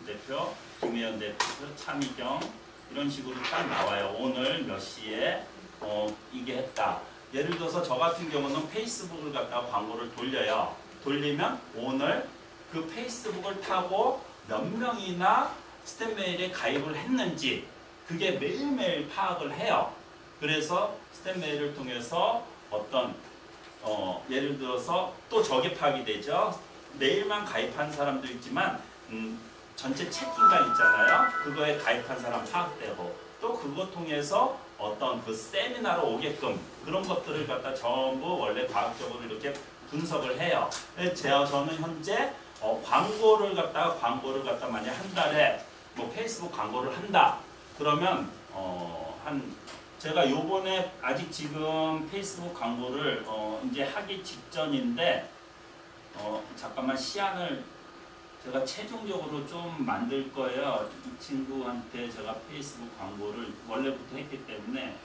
대표, 김혜연 대표, 차미경 이런 식으로 딱 나와요. 오늘 몇 시에 이게 했다. 예를 들어서 저 같은 경우는 페이스북을 갖다가 광고를 돌려요. 돌리면 오늘 그 페이스북을 타고 몇 명이나 스탠메일에 가입을 했는지 그게 매일매일 파악을 해요. 그래서 스탠메일을 통해서 어떤 예를 들어서 또 저게 파악이 되죠. 매일만 가입한 사람도 있지만 전체 채팅방 있잖아요. 그거에 가입한 사람 파악되고 또 그거 통해서 어떤 그 세미나로 오게끔 그런 것들을 갖다 전부 원래 과학적으로 이렇게 분석을 해요. 저는 현재 광고를 갖다 만약 한 달에 뭐 페이스북 광고를 한다. 그러면 제가 요번에 아직 지금 페이스북 광고를 이제 하기 직전인데 잠깐만 시안을 제가 최종적으로 좀 만들 거예요. 이 친구한테 제가 페이스북 광고를 원래부터 했기 때문에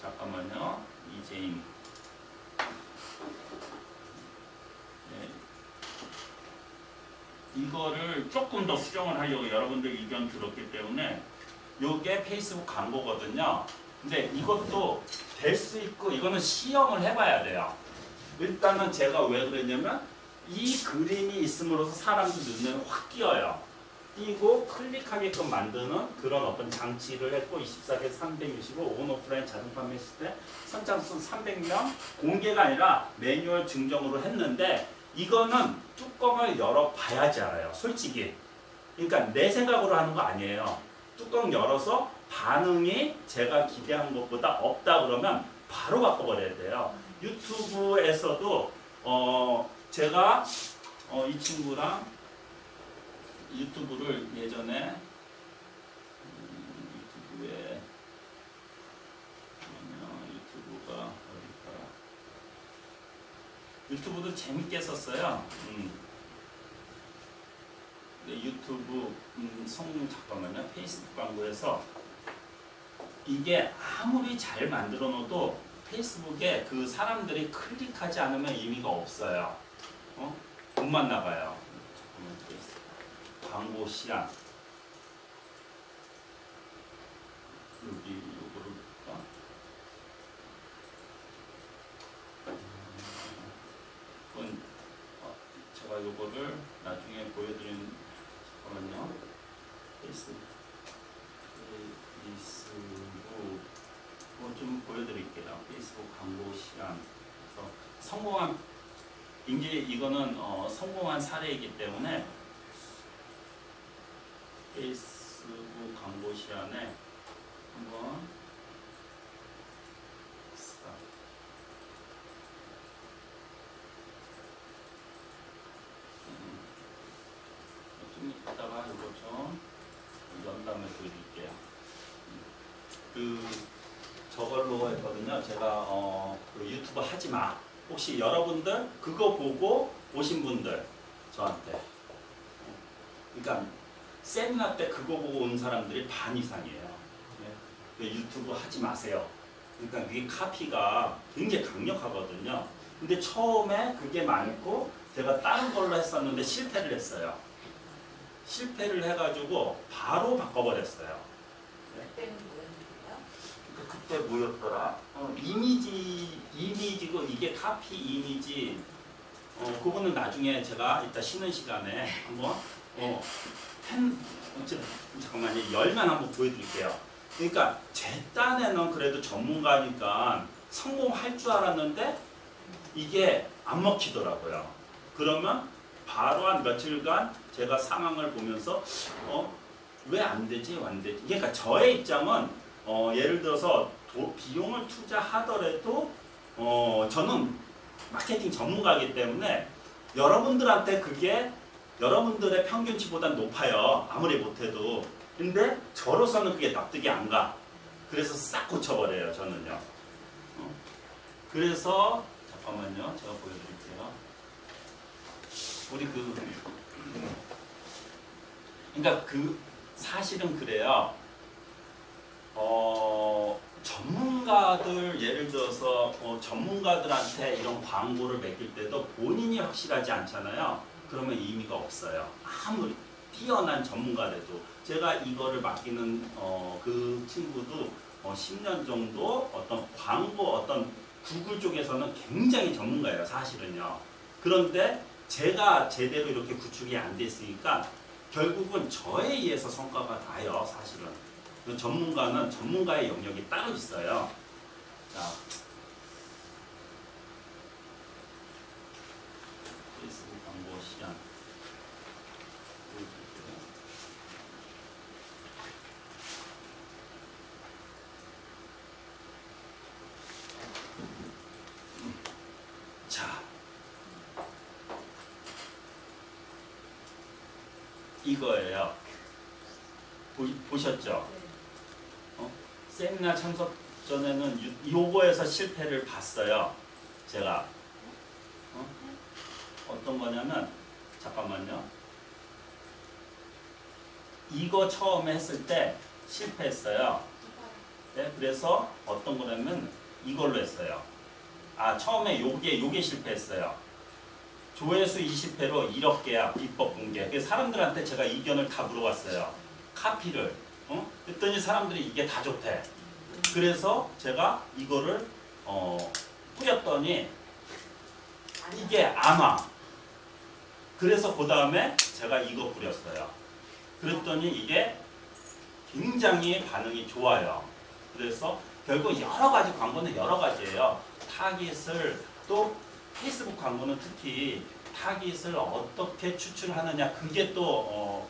잠깐만요. 이재임. 네. 이거를 조금 더 수정을 하려고 여러분들 의견 들었기 때문에 요게 페이스북 광고거든요. 근데 이것도 될 수 있고 이거는 시험을 해봐야 돼요. 일단은 제가 왜 그랬냐면 이 그림이 있음으로써 사람들 눈에 확 띄어요. 띄고 클릭하게끔 만드는 그런 어떤 장치를 했고 24개 365 온오프라인 자동 판매 시스템 선착순 300명 공개가 아니라 매뉴얼 증정으로 했는데 이거는 뚜껑을 열어봐야지 알아요. 솔직히. 그러니까 내 생각으로 하는 거 아니에요. 뚜껑 열어서 반응이 제가 기대한 것보다 없다 그러면 바로 바꿔버려야 돼요. 유튜브에서도 제가 이 친구랑 유튜브를 예전에 유튜브도 재밌게 썼어요. 유튜브 잠깐만요. 페이스북 광고에서 이게 아무리 잘 만들어 놓어도 페이스북에 그 사람들이 클릭하지 않으면 의미가 없어요. 돈만 나가요. 광고 시안 여기 요거를 볼까? 제가 요거를 나중에 보여드리는 잠깐만요. 페이스북 좀 보여드릴게요. 페이스북 광고 시안. 성공한 이제 이거는 성공한 사례이기 때문에 페이스북 광고 시안에 한번 좀 이따가 이거 좀 연담을 보여드릴게요. 저걸로 했거든요. 제가 유튜브 하지 마. 혹시 여러분들 그거 보고 오신 분들 저한테 그러니까 세미나 때 그거 보고 온 사람들이 반 이상이에요. 네? 유튜브 하지 마세요. 그러니까 그게 카피가 굉장히 강력하거든요. 근데 처음에 그게 많고 제가 다른 걸로 했었는데 실패를 했어요. 실패를 해가지고 바로 바꿔버렸어요. 네? 그때 뭐였더라? 이미지고 이게 카피 이미지. 그거는 나중에 제가 이따 쉬는 시간에 한번 잠깐만요. 열만 한번 보여드릴게요. 그러니까 제 딴에는 그래도 전문가니까 성공할 줄 알았는데 이게 안 먹히더라고요. 그러면 바로 한 며칠간 제가 상황을 보면서 왜 안 되지? 안 되지? 그러니까 저의 입장은 예를 들어서 비용을 투자하더라도 저는 마케팅 전문가이기 때문에 여러분들한테 그게 여러분들의 평균치보다 높아요. 아무리 못해도. 근데 저로서는 그게 납득이 안 가. 그래서 싹 고쳐버려요. 저는요. 그래서 잠깐만요. 제가 보여드릴게요. 우리 그러니까 사실은 그래요. 전문가들 예를 들어서 전문가들한테 이런 광고를 맡길 때도 본인이 확실하지 않잖아요. 그러면 의미가 없어요. 아무리 뛰어난 전문가래도 제가 이거를 맡기는 그 친구도 10년 정도 어떤 광고 어떤 구글 쪽에서는 굉장히 전문가예요 사실은요. 그런데 제가 제대로 이렇게 구축이 안 됐으니까 결국은 저에 의해서 성과가 나요 사실은. 전문가는 전문가의 영역이 따로 있어요. 자, 페이스북 광고 시장. 자, 이거예요. 보셨죠? 세미나 참석 전에는 요거에서 실패를 봤어요. 제가 어떤 거냐면 잠깐만요. 이거 처음에 했을 때 실패했어요. 네, 그래서 어떤 거냐면 이걸로 했어요. 처음에 요게 실패했어요. 조회수 20회로 1억 개야 비법 공개. 그래서 사람들한테 제가 의견을 다 물어봤어요. 카피를. 그랬더니 사람들이 이게 다 좋대. 그래서 제가 이거를 뿌렸더니 이게 안 와. 그래서 그 다음에 제가 이거 뿌렸어요. 그랬더니 이게 굉장히 반응이 좋아요. 그래서 결국 여러 가지 광고는 여러 가지예요. 타깃을 또 페이스북 광고는 특히 타깃을 어떻게 추출하느냐 그게 또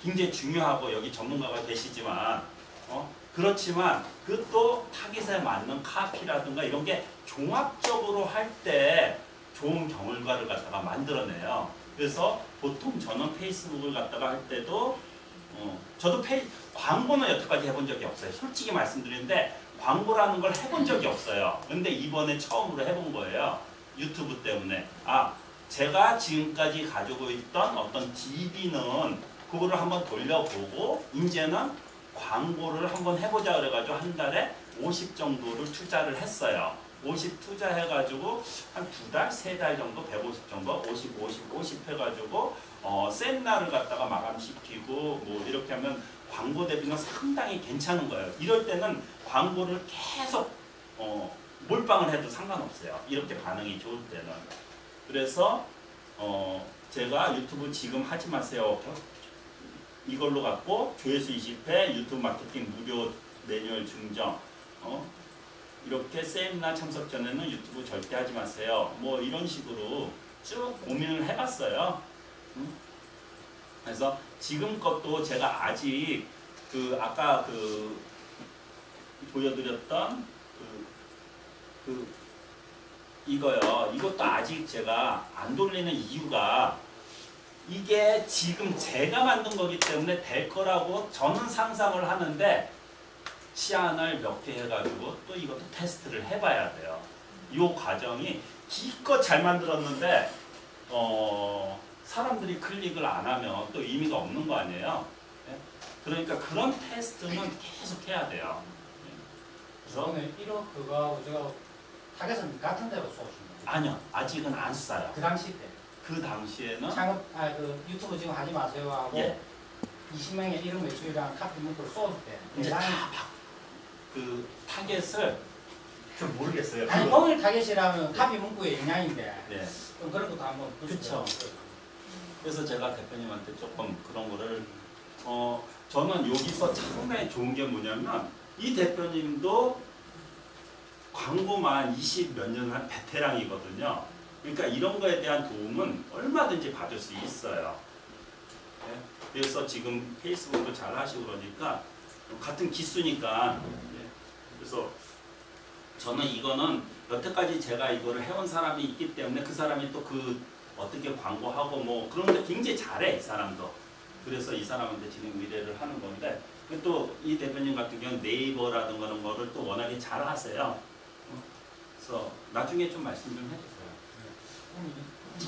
굉장히 중요하고 여기 전문가가 계시지만 그렇지만 그 또 타깃에 맞는 카피라든가 이런 게 종합적으로 할 때 좋은 결과를 갖다가 만들어내요. 그래서 보통 저는 페이스북을 갖다가 할 때도 저도 광고는 여태까지 해본 적이 없어요. 솔직히 말씀드리는데 광고라는 걸 해본 적이 없어요. 근데 이번에 처음으로 해본 거예요. 유튜브 때문에. 제가 지금까지 가지고 있던 어떤 DB는 그거를 한번 돌려보고 이제는 광고를 한번 해보자 그래가지고 한 달에 50 정도를 투자를 했어요. 50 투자해가지고 한 2달, 3달 정도 150 정도 50 해가지고 세미나를 갖다가 마감시키고 뭐 이렇게 하면 광고 대비는 상당히 괜찮은 거예요. 이럴 때는 광고를 계속 몰빵을 해도 상관없어요. 이렇게 반응이 좋을 때는. 그래서 제가 유튜브 지금 하지 마세요. 이걸로 갖고 조회수 20회 유튜브 마케팅 무료 매뉴얼 증정 이렇게 세미나 참석 전에는 유튜브 절대 하지 마세요. 뭐 이런 식으로 쭉 고민을 해봤어요. 그래서 지금 것도 제가 아직 아까 보여드렸던 이거요. 이것도 아직 제가 안 돌리는 이유가 이게 지금 제가 만든 거기 때문에 될 거라고 저는 상상을 하는데 시안을 몇 개 해가지고 또 이것도 테스트를 해봐야 돼요. 이 과정이 기껏 잘 만들었는데 사람들이 클릭을 안 하면 또 의미가 없는 거 아니에요. 네? 그러니까 그런 테스트는 계속 해야 돼요. 그래서 1억 그거하고 제가 타겟은 같은 데로 쏘시는 거예요? 아니요, 아직은 안 쏴요. 그 당시 때? 그 당시에는 그 유튜브 지금 하지 마세요 하고 예. 20명의 이름 매출이랑 카피 문구를 쏘을 때 이제 다 그 타겟을 좀 모르겠어요. 아니 동일 타겟이라면 카피 문구의 영향인데 네. 좀 그런 것도 한번 그쵸. 그래서 제가 대표님한테 조금 그런 거를 저는 여기서 처음에 좋은 게 뭐냐면 이 대표님도 광고만 20 몇 년 한 베테랑이거든요. 그러니까 이런 거에 대한 도움은 얼마든지 받을 수 있어요. 네? 그래서 지금 페이스북도 잘 하시고 그러니까 같은 기수니까. 네? 그래서 저는 이거는 여태까지 제가 이거를 해온 사람이 있기 때문에 그 사람이 또 어떻게 광고하고 뭐 그런 데 굉장히 잘해 이 사람도. 그래서 이 사람한테 지금 의뢰를 하는 건데 또 이 대표님 같은 경우는 네이버라든가 그런 거를 또 워낙에 잘 하세요. 그래서 나중에 좀 말씀 좀 해주세요.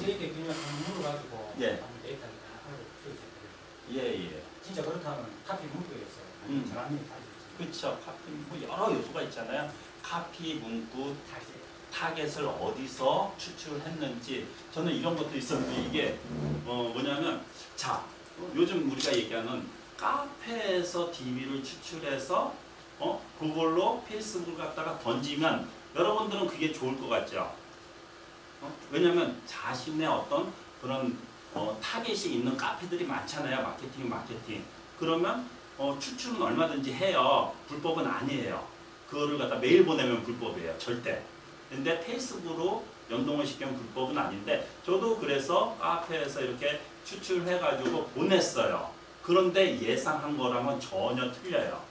이렇게 그냥 문구를 가지고 예. 데이터를 다 하고 쓰여요. 예. 진짜 그렇다면 카피 문구였어요. 잘하는 게 그렇죠. 카피 문구 여러 요소가 있잖아요. 카피 문구 타겟을 어디서 추출했는지 저는 이런 것도 있었는데 이게 뭐냐면 자 요즘 우리가 얘기하는 카페에서 DB를 추출해서 그걸로 페이스북을 갖다가 던지면 여러분들은 그게 좋을 것 같죠? 왜냐면 자신의 어떤 그런 타겟이 있는 카페들이 많잖아요. 마케팅. 그러면 추출은 얼마든지 해요. 불법은 아니에요. 그거를 갖다 메일 보내면 불법이에요. 절대. 근데 페이스북으로 연동을 시키면 불법은 아닌데 저도 그래서 카페에서 이렇게 추출해가지고 보냈어요. 그런데 예상한 거랑은 전혀 틀려요.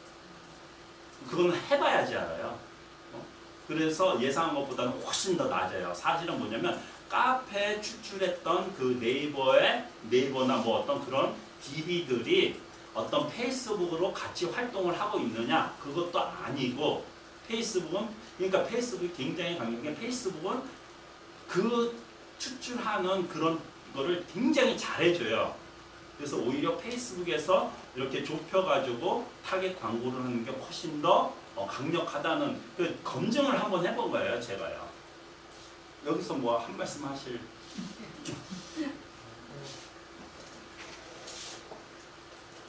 그건 해봐야지 알아요. 그래서 예상한 것보다는 훨씬 더 낮아요. 사실은 뭐냐면 카페에 추출했던 그 네이버나 뭐 어떤 그런 DB들이 어떤 페이스북으로 같이 활동을 하고 있느냐 그것도 아니고 그러니까 페이스북이 굉장히 강력한 게 페이스북은 그 추출하는 그런 거를 굉장히 잘해줘요. 그래서 오히려 페이스북에서 이렇게 좁혀가지고 타겟 광고를 하는 게 훨씬 더 강력하다는 그 검증을 한번 해본 거예요, 제가요. 여기서 뭐 한 말씀 하실?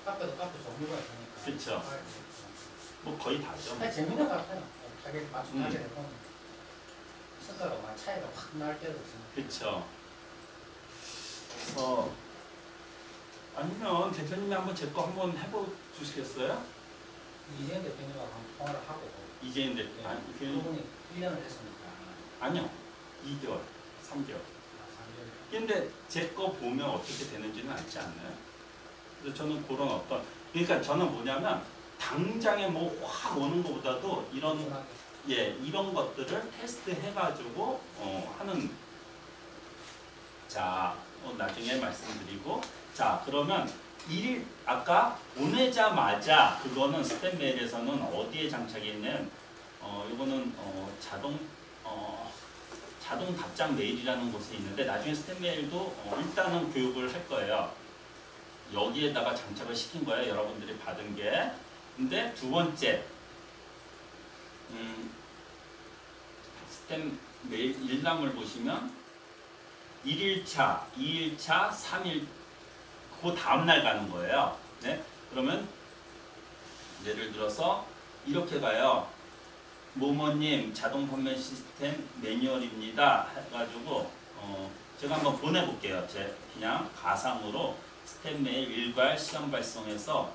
카페도 카페 종류가 있으니까. 그쵸. 뭐 거의 다죠. 재밌는 것 같아요. 타겟 맞춤 타겟에 보면 성과가 많이 차이가 확 날 때도 있습니다. 그쵸. 그래서 아니면 대표님이 한번 제 거 한번 해보시겠어요? 이재현 대표님하고 한번 통화를 하고 이재인 대표 네. 아니 그분이 1년을 했으니까 아니요 2개월 3개월. 근데 제 거 보면 어떻게 되는지는 알지 않나요? 그래서 저는 그런 어떤 그러니까 저는 뭐냐면 당장에 뭐 확 오는 것보다도 이런 것들을 테스트 해가지고 하는. 자 나중에 말씀드리고 자 그러면 아까 보내자마자 그거는 스팸 메일에서는 어디에 장착이 있는 이거는 자동 답장 메일이라는 곳에 있는데 나중에 스팸 메일도 일단은 교육을 할 거예요. 여기에다가 장착을 시킨 거예요. 여러분들이 받은 게. 근데 두 번째 스팸 메일 일람을 보시면 1일차, 2일차, 3일 그 다음날 가는 거예요. 네? 그러면 예를 들어서 이렇게 가요. 모모님 자동 판매 시스템 매뉴얼입니다. 해가지고 제가 한번 보내볼게요. 제 그냥 가상으로 스텝 메일 일괄 시험 발송해서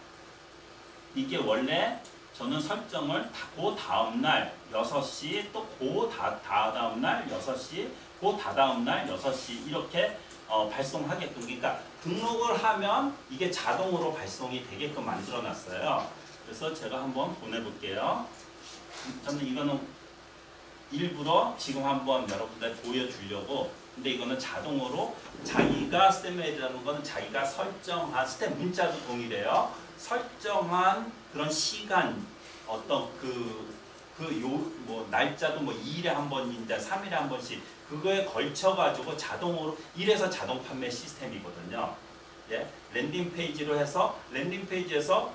이게 원래 저는 설정을 그 다음날 6시 또 그 다음날 6시 그 다다음날 6시 이렇게 발송하게끔 그러니까 등록을 하면 이게 자동으로 발송이 되게끔 만들어 놨어요. 그래서 제가 한번 보내볼게요. 저는 이거는 일부러 지금 한번 여러분들 보여주려고 근데 이거는 자동으로 자기가 스텝 메일이라는 거는 자기가 설정한 스텝 문자도 동일해요. 설정한 그런 시간 어떤 뭐 날짜도 뭐 2일에 한 번인데 3일에 한 번씩 그거에 걸쳐 가지고 자동으로 이래서 자동 판매 시스템이거든요. 예? 랜딩 페이지로 해서 랜딩 페이지에서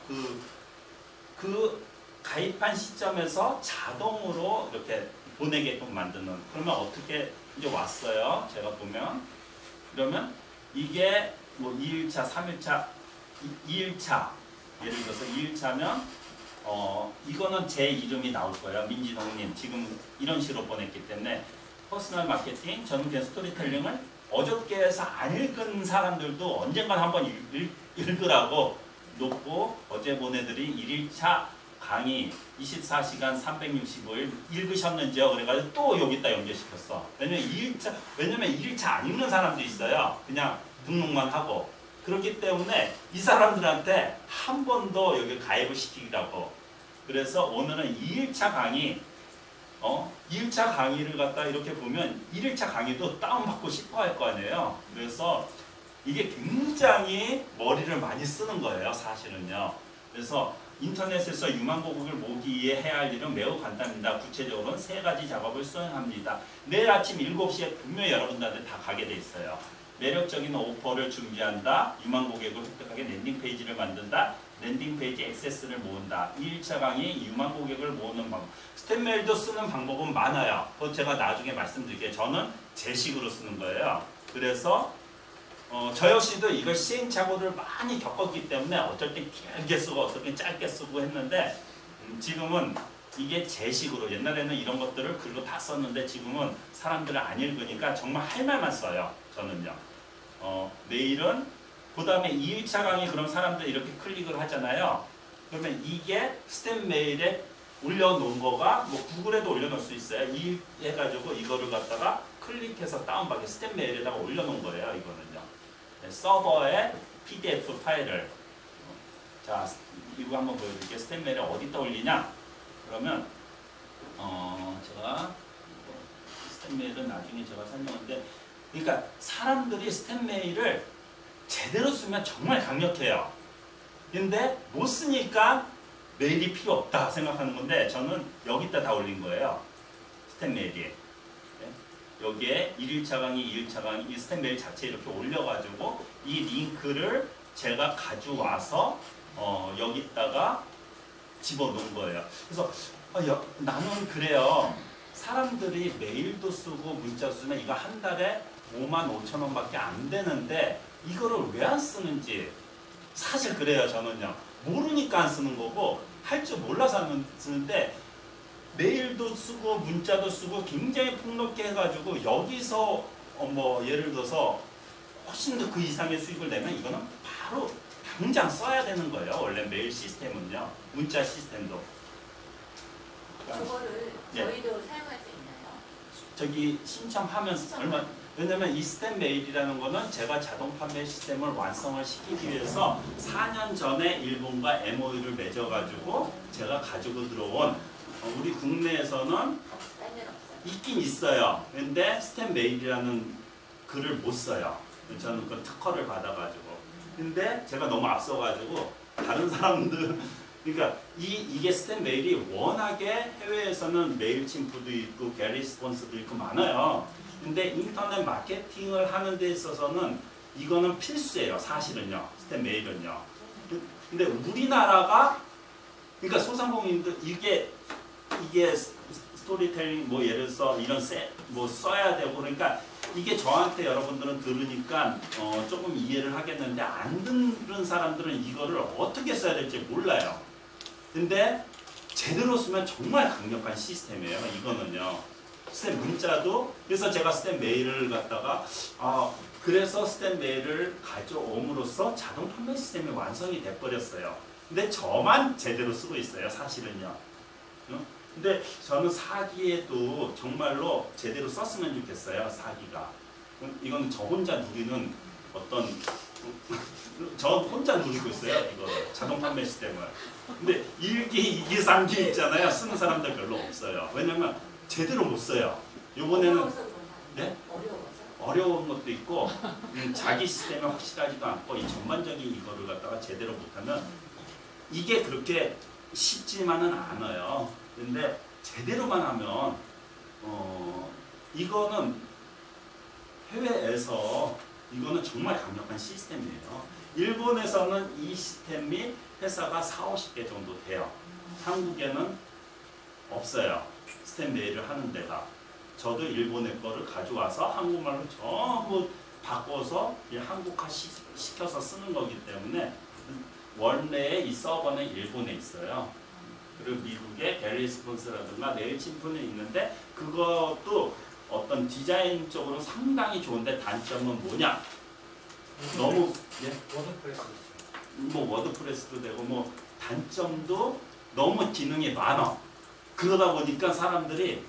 그 가입한 시점에서 자동으로 이렇게 보내게끔 만드는 그러면 어떻게 이제 왔어요. 제가 보면 그러면 이게 뭐 2일차, 3일차, 2일차 예를 들어서 2일차면 이거는 제 이름이 나올 거예요. 민진홍님 지금 이런 식으로 보냈기 때문에 퍼스널 마케팅 저는 그냥 스토리텔링을 어저께 해서 안 읽은 사람들도 언젠간 한번 읽으라고 놓고 어제 보내드린 1일차 강의 24시간 365일 읽으셨는지요? 그래가지고 또 여기다 연결시켰어. 왜냐면 2일차 안 읽는 사람도 있어요. 그냥 등록만 하고. 그렇기 때문에 이 사람들한테 한 번 더 여기 가입을 시키라고. 그래서 오늘은 2일차 강의 2일차 강의를 갖다 이렇게 보면 1일차 강의도 다운받고 싶어 할 거 아니에요. 그래서 이게 굉장히 머리를 많이 쓰는 거예요. 사실은요. 그래서 인터넷에서 유망 고객을 모으기 위해 해야 할 일은 매우 간단합니다. 구체적으로는 3가지 작업을 수행합니다. 내일 아침 7시에 분명히 여러분들한테 다 가게 돼 있어요. 매력적인 오퍼를 준비한다. 유망 고객을 획득하게 랜딩 페이지를 만든다. 랜딩 페이지 액세스를 모은다. 2일차 강의 유망 고객을 모으는 방법. 스텝 메일도 쓰는 방법은 많아요. 그건 제가 나중에 말씀드릴게요. 저는 제 식으로 쓰는 거예요. 그래서 저 역시도 이걸 시행착오를 많이 겪었기 때문에 어쩔 때 길게 쓰고 어떨 때 짧게 쓰고 했는데 지금은 이게 제 식으로 옛날에는 이런 것들을 글로 다 썼는데 지금은 사람들을 안 읽으니까 정말 할 말만 써요. 저는요. 메일은 그 다음에 2일차 강의 그럼 사람들 이렇게 클릭을 하잖아요. 그러면 이게 스텝 메일에 올려놓은 거가 뭐 구글에도 올려놓을 수 있어요. 이 해가지고 이거를 갖다가 클릭해서 다운받게 스텝 메일에다가 올려놓은 거예요. 이거는요. 네, 서버에 PDF 파일을 자 이거 한번 보여드릴게요. 스텝 메일에 어디다 올리냐? 그러면 제가 스텝 메일은 나중에 제가 설명하는데 그러니까 사람들이 스텝 메일을 제대로 쓰면 정말 강력해요. 근데 못 쓰니까 메일이 필요 없다 생각하는 건데 저는 여기다 다 올린 거예요. 스텝 메일이. 네? 여기에 1일차 강의, 2일차 강의 이 스텝 메일 자체 이렇게 올려가지고 이 링크를 제가 가져와서 여기다가 집어넣은 거예요. 그래서 나는 그래요. 사람들이 메일도 쓰고 문자 쓰면 이거 한 달에 55,000원밖에 안 되는데 이거를 왜 안 쓰는지 사실 그래요. 저는요. 모르니까 안 쓰는 거고 할 줄 몰라서 안 쓰는데 메일도 쓰고 문자도 쓰고 굉장히 폭넓게 해가지고 여기서 뭐 예를 들어서 훨씬 더 그 이상의 수익을 내면 이거는 바로 당장 써야 되는 거예요. 원래 메일 시스템은요. 문자 시스템도. 저거를 네. 저희도 사용할 수 있나요? 저기 신청하면 얼마 왜냐면 이 스텝 메일이라는 거는 제가 자동 판매 시스템을 완성을 시키기 위해서 4년 전에 일본과 MOU를 맺어가지고 제가 가지고 들어온 우리 국내에서는 따면 없어요. 있긴 있어요. 근데 스텝 메일이라는 글을 못 써요. 저는 그 특허를 받아가지고. 근데 제가 너무 앞서가지고 다른 사람들 그러니까 이게 스텝 메일이 워낙에 해외에서는 메일침프도 있고 게리스폰스도 있고 많아요. 근데 인터넷 마케팅을 하는 데 있어서는 이거는 필수예요. 사실은요. 스텝 메일은요. 근데 우리나라가 그러니까 소상공인들 이게 스토리텔링 뭐 예를 들어서 이런 뭐 써야 되고 그러니까 이게 저한테 여러분들은 들으니까 조금 이해를 하겠는데 안 듣는 사람들은 이거를 어떻게 써야 될지 몰라요. 근데 제대로 쓰면 정말 강력한 시스템이에요. 이거는요. 스텝 문자도 그래서 제가 스텝 메일을 갖다가 그래서 스텝 메일을 가져옴으로써 자동 판매 시스템이 완성이 돼버렸어요. 근데 저만 제대로 쓰고 있어요. 사실은요. 근데 저는 사기에도 정말로 제대로 썼으면 좋겠어요. 사기가. 이건 저 혼자 누리는 어떤 저 혼자 누리고 있어요. 이거 자동 판매 시스템을. 근데 1기, 2기, 3기 있잖아요. 쓰는 사람들 별로 없어요. 왜냐면 제대로 못 써요. 요번에는 어려워서 그런가? 네? 어려워서? 어려운 것도 있고 자기 시스템이 확실하지도 않고 이 전반적인 이거를 갖다가 제대로 못하면 이게 그렇게 쉽지만은 않아요. 근데 제대로만 하면 이거는 해외에서 이거는 정말 강력한 시스템이에요. 일본에서는 이 시스템이 회사가 40-50개 정도 돼요. 한국에는 없어요. 스텝 메일을 하는 데가. 저도 일본의 거를 가져와서 한국말로 전부 바꿔서 한국화 시켜서 쓰는 거기 때문에 원래의 이 서버는 일본에 있어요. 그리고 미국의 게리스폰스라든가 메일침프는 있는데 그것도 어떤 디자인적으로 상당히 좋은데 단점은 뭐냐? 너무 워드프레스 뭐 워드프레스도 되고 뭐 단점도 너무 기능이 많아. 그러다 보니까 사람들이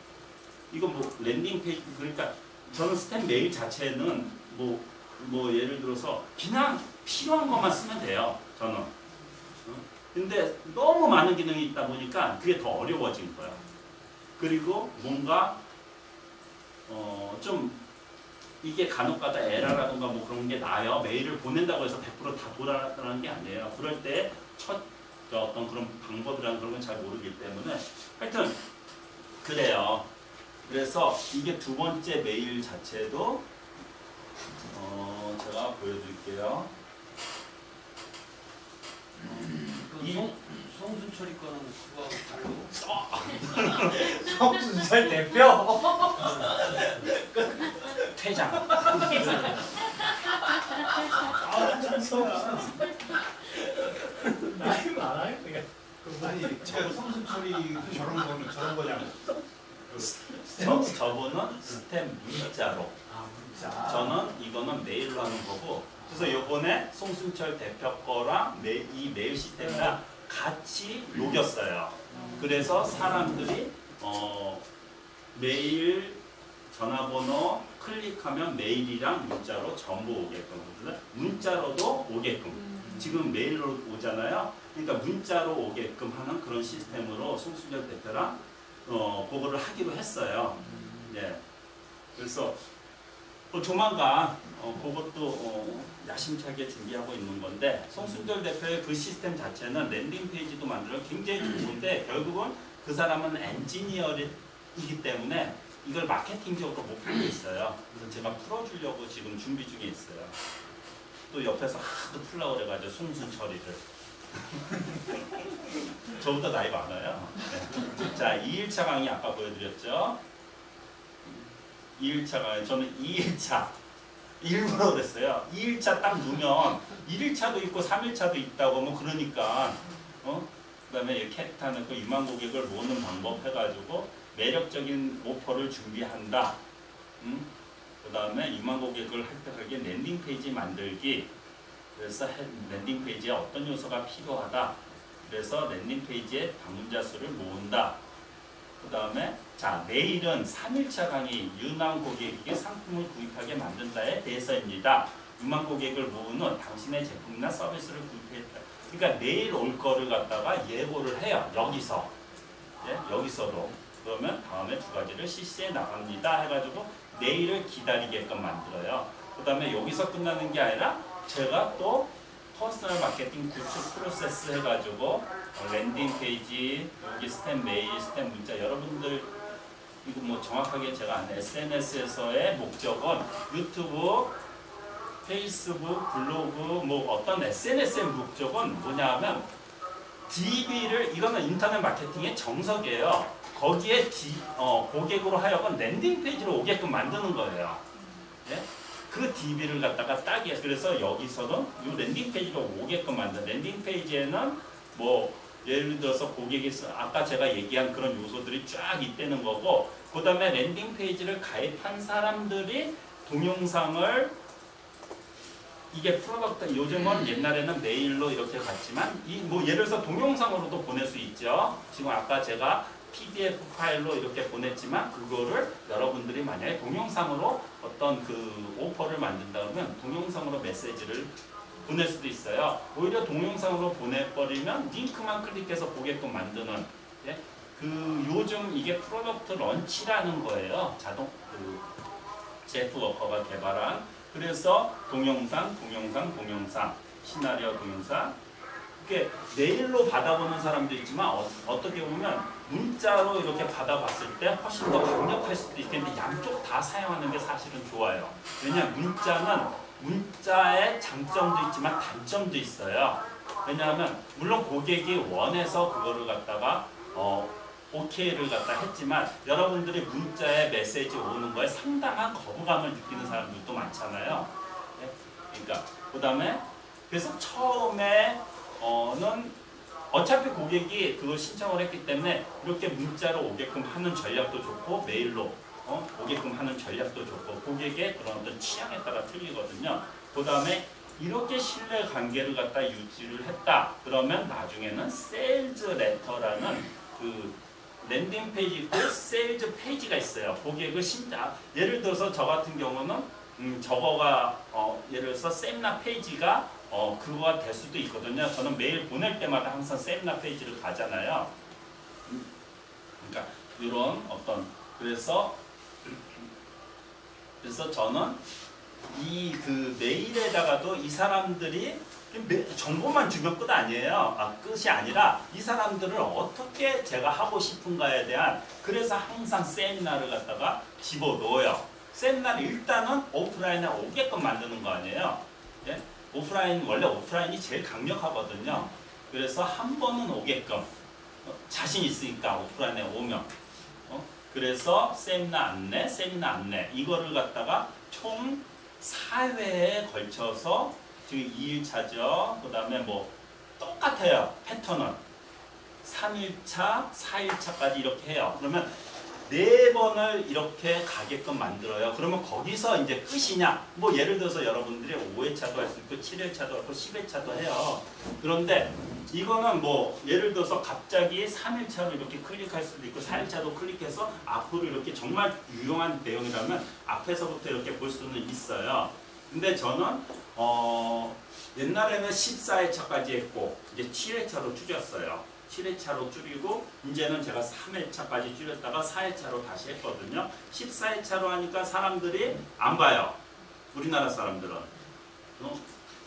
이거 뭐 랜딩 페이지 그러니까 저는 스텝 메일 자체는 뭐 예를 들어서 그냥 필요한 것만 쓰면 돼요. 저는. 근데 너무 많은 기능이 있다 보니까 그게 더 어려워진 거야. 그리고 뭔가 좀 이게 간혹가다 에러라든가 뭐 그런 게 나요. 메일을 보낸다고 해서 100% 다 돌아가는 게 아니에요. 그럴 때 어떤 그런 방법이라는 그런 건 잘 모르기 때문에 하여튼 그래요. 그래서 이게 두 번째 메일 자체도 제가 보여드릴게요. 송순철이 거는 그거하고 다르고 성순철 대표 퇴장. 나이 많아요 그게. 아니 제가 성순철이 저런 거냐고. 저분은 스템 문자로. 아 문자. 저는 이거는 메일로 하는 거고. 그래서 요번에 송순철 대표 거랑 이 메일 시스템이랑 같이 녹였어요. 그래서 사람들이 메일 전화번호 클릭하면 메일이랑 문자로 전부 오게끔. 문자로도 오게끔. 지금 메일로 오잖아요. 그러니까 문자로 오게끔 하는 그런 시스템으로 송순철 대표랑 그거를 하기로 했어요. 네. 그래서 조만간 그것도 야심차게 준비하고 있는 건데, 송순철 대표의 그 시스템 자체는 랜딩 페이지도 만들어 굉장히 좋은데 결국은 그 사람은 엔지니어이기 때문에 이걸 마케팅적으로 못 풀고 있어요. 그래서 제가 풀어주려고 지금 준비 중에 있어요. 또 옆에서 하도 풀라고 그래가지고 송순철이를. 저보다 나이 많아요. 네. 자, 2일차 강의 아까 보여드렸죠. 2일차 강의, 저는 2일차 일부러 그랬어요. 2일차 딱 누면 1일차도 있고 3일차도 있다고 뭐 그러니까 그 다음에 캐릭터는 그 2만 고객을 모으는 방법 해가지고 매력적인 오퍼를 준비한다. 그 다음에 2만 고객을 획득하기 랜딩 페이지 만들기. 그래서 랜딩 페이지에 어떤 요소가 필요하다. 그래서 랜딩 페이지에 방문자 수를 모은다. 그 다음에 자, 내일은 3일차 강의 유망 고객에게 상품을 구입하게 만든다에 대해서입니다. 유망 고객을 모으는 당신의 제품이나 서비스를 구입했다. 그러니까 내일 올 거를 갖다가 예고를 해요. 여기서. 예? 여기서도. 그러면 다음에 두 가지를 CC에 나갑니다. 해가지고 내일을 기다리게끔 만들어요. 그 다음에 여기서 끝나는 게 아니라 제가 또 퍼스널 마케팅 구축 프로세스 해가지고 랜딩 페이지, 여기 스템 메일, 스템 문자, 여러분들 이거 뭐 정확하게 제가 안 SNS에서의 목적은 유튜브, 페이스북, 블로그 뭐 어떤 SNS의 목적은 뭐냐면 DB를 이거는 인터넷 마케팅의 정석이에요. 거기에 고객으로 하여금 랜딩 페이지로 오게끔 만드는 거예요. 예? 그 DB를 갖다가 딱이에요. 그래서 여기서는 이 랜딩 페이지로 오게끔 만든 랜딩 페이지에는 뭐 예를 들어서 고객이 아까 제가 얘기한 그런 요소들이 쫙 있다는 거고, 그 다음에 랜딩 페이지를 가입한 사람들이 동영상을 이게 프로덕트 요즘은 옛날에는 메일로 이렇게 갔지만 이 뭐 예를 들어서 동영상으로도 보낼 수 있죠. 지금 아까 제가 PDF 파일로 이렇게 보냈지만 그거를 여러분들이 만약에 동영상으로 어떤 그 오퍼를 만든다 그러면 동영상으로 메시지를 보낼 수도 있어요. 오히려 동영상으로 보내버리면 링크만 클릭해서 보게끔 만드는, 예? 그 요즘 이게 프로덕트 런치라는 거예요. 자동 제프 워커가 개발한. 그래서 동영상, 시나리오 동영상. 이렇게 메일로 받아보는 사람도 있지만 어떻게 보면 문자로 이렇게 받아봤을 때 훨씬 더 강력할 수도 있겠는데 양쪽 다 사용하는 게 사실은 좋아요. 왜냐하면 문자의 장점도 있지만 단점도 있어요. 왜냐하면 물론 고객이 원해서 그거를 갖다가 OK를 갖다 했지만 여러분들이 문자에 메시지 오는 거에 상당한 거부감을 느끼는 사람들도 많잖아요. 네? 그러니까 그 다음에 그래서 처음에 는 어차피 고객이 그걸 신청을 했기 때문에 이렇게 문자로 오게끔 하는 전략도 좋고 메일로 오게끔 하는 전략도 좋고 고객의 그런 어떤 취향에 따라 틀리거든요. 그 다음에 이렇게 신뢰 관계를 갖다 유지를 했다. 그러면 나중에는 세일즈 레터라는 그 랜딩 페이지 있고 세일즈 페이지가 있어요. 고객을 예를 들어서 저 같은 경우는 저거가 예를 들어서 세미나 페이지가 그거가 될 수도 있거든요. 저는 메일 보낼 때마다 항상 세미나 페이지를 가잖아요. 그러니까 이런 어떤 그래서 저는 이 그 메일에다가도 이 사람들이 정보만 주면 끝 아니에요. 끝이 아니라 이 사람들을 어떻게 제가 하고 싶은가에 대한, 그래서 항상 세미나를 갖다가 집어넣어요. 세미나를 일단은 오프라인에 오게끔 만드는 거 아니에요. 예? 원래 오프라인이 제일 강력하거든요. 그래서 한 번은 오게끔 자신 있으니까 오프라인에 오면 그래서 세미나 안내 이거를 갖다가 총 4회에 걸쳐서 지금 2일차죠. 그 다음에 뭐 똑같아요. 패턴은 3일차, 4일차까지 이렇게 해요. 그러면 4번을 이렇게 가게끔 만들어요. 그러면 거기서 이제 끝이냐? 뭐 예를 들어서 여러분들이 5회차도 할 수 있고 7회차도 하고 10회차도 해요. 그런데 이거는 뭐 예를 들어서 갑자기 3일차로 이렇게 클릭할 수도 있고 4일차도 클릭해서 앞으로 이렇게 정말 유용한 내용이라면 앞에서부터 이렇게 볼 수는 있어요. 근데 저는 옛날에는 14회차까지 했고 이제 7회차로 줄였어요. 7회차로 줄이고 이제는 제가 3회차까지 줄였다가 4회차로 다시 했거든요. 14회차로 하니까 사람들이 안 봐요. 우리나라 사람들은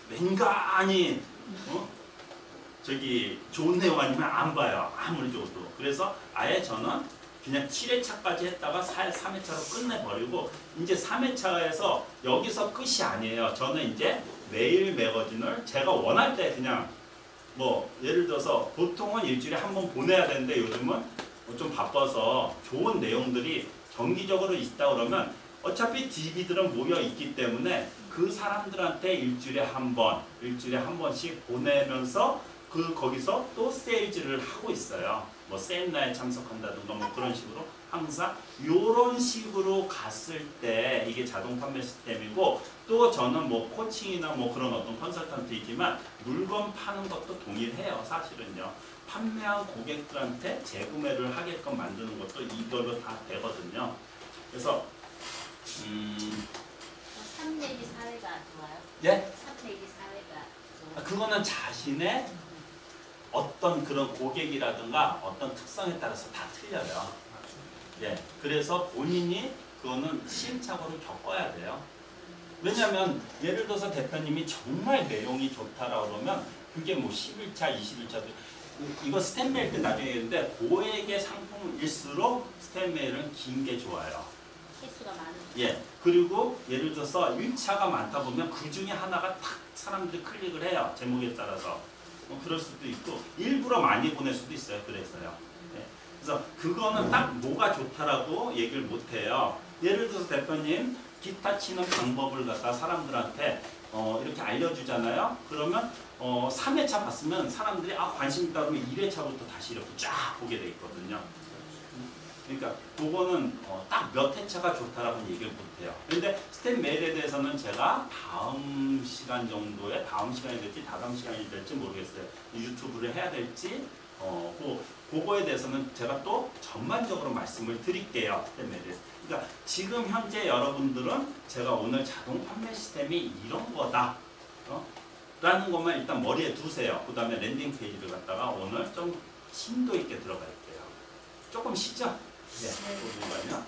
맹간히 저기 좋은 내용 아니면 안 봐요. 아무리 좋아도. 그래서 아예 저는 그냥 7회차까지 했다가 3회차로 끝내버리고 이제 3회차에서 여기서 끝이 아니에요. 저는 이제 매일 매거진을 제가 원할 때 그냥 뭐 예를 들어서 보통은 일주일에 한 번 보내야 되는데 요즘은 좀 바빠서 좋은 내용들이 정기적으로 있다 그러면 어차피 DB들은 모여 있기 때문에 그 사람들한테 일주일에 한 번씩 보내면서 거기서 또 세일즈를 하고 있어요. 뭐 세미나에 참석한다든가 뭐 그런 식으로 항상 이런 식으로 갔을 때 이게 자동 판매 시스템이고 또 저는 뭐 코칭이나 뭐 그런 어떤 컨설턴트이지만 물건 파는 것도 동일해요. 사실은요. 판매한 고객들한테 재구매를 하게끔 만드는 것도 이걸로 다 되거든요. 그래서 3 내지 4회가 좋아요? 예? 3 내지 4회가 좋아요? 그거는 자신의 어떤 그런 고객이라든가 어떤 특성에 따라서 다 틀려요. 예, 그래서 본인이 그거는 시행착오를 겪어야 돼요. 왜냐하면 예를 들어서 대표님이 정말 내용이 좋다라고 그러면 그게 뭐 11차, 21차도 이거 스탬 메일 때 나중에 했는데 고액의 상품일수록 스탬 메일은 긴 게 좋아요. 개수가 많은. 예, 그리고 예를 들어서 1차가 많다 보면 그 중에 하나가 탁 사람들이 클릭을 해요. 제목에 따라서. 그럴 수도 있고 일부러 많이 보낼 수도 있어요. 그래서요. 예. 그래서 그거는 딱 뭐가 좋다라고 얘기를 못해요. 예를 들어서 대표님 기타 치는 방법을 갖다 사람들한테 이렇게 알려주잖아요. 그러면 3회차 봤으면 사람들이 관심 있다 그러면 1회차부터 다시 이렇게 쫙 보게 돼 있거든요. 그러니까 그거는 딱 몇 회차가 좋다라고는 얘기를 못해요. 그런데 스탬 메일에 대해서는 제가 다음 시간 정도에 다음 시간이 될지 다다음 시간이 될지 모르겠어요. 유튜브를 해야 될지 그거에 대해서는 제가 또 전반적으로 말씀을 드릴게요. 스탬 메일에. 그러니까 지금 현재 여러분들은 제가 오늘 자동 판매 시스템이 이런 거다 라는 것만 일단 머리에 두세요. 그 다음에 랜딩 페이지를 갖다가 오늘 좀 심도 있게 들어갈게요. 조금 쉽죠? 네, 보시면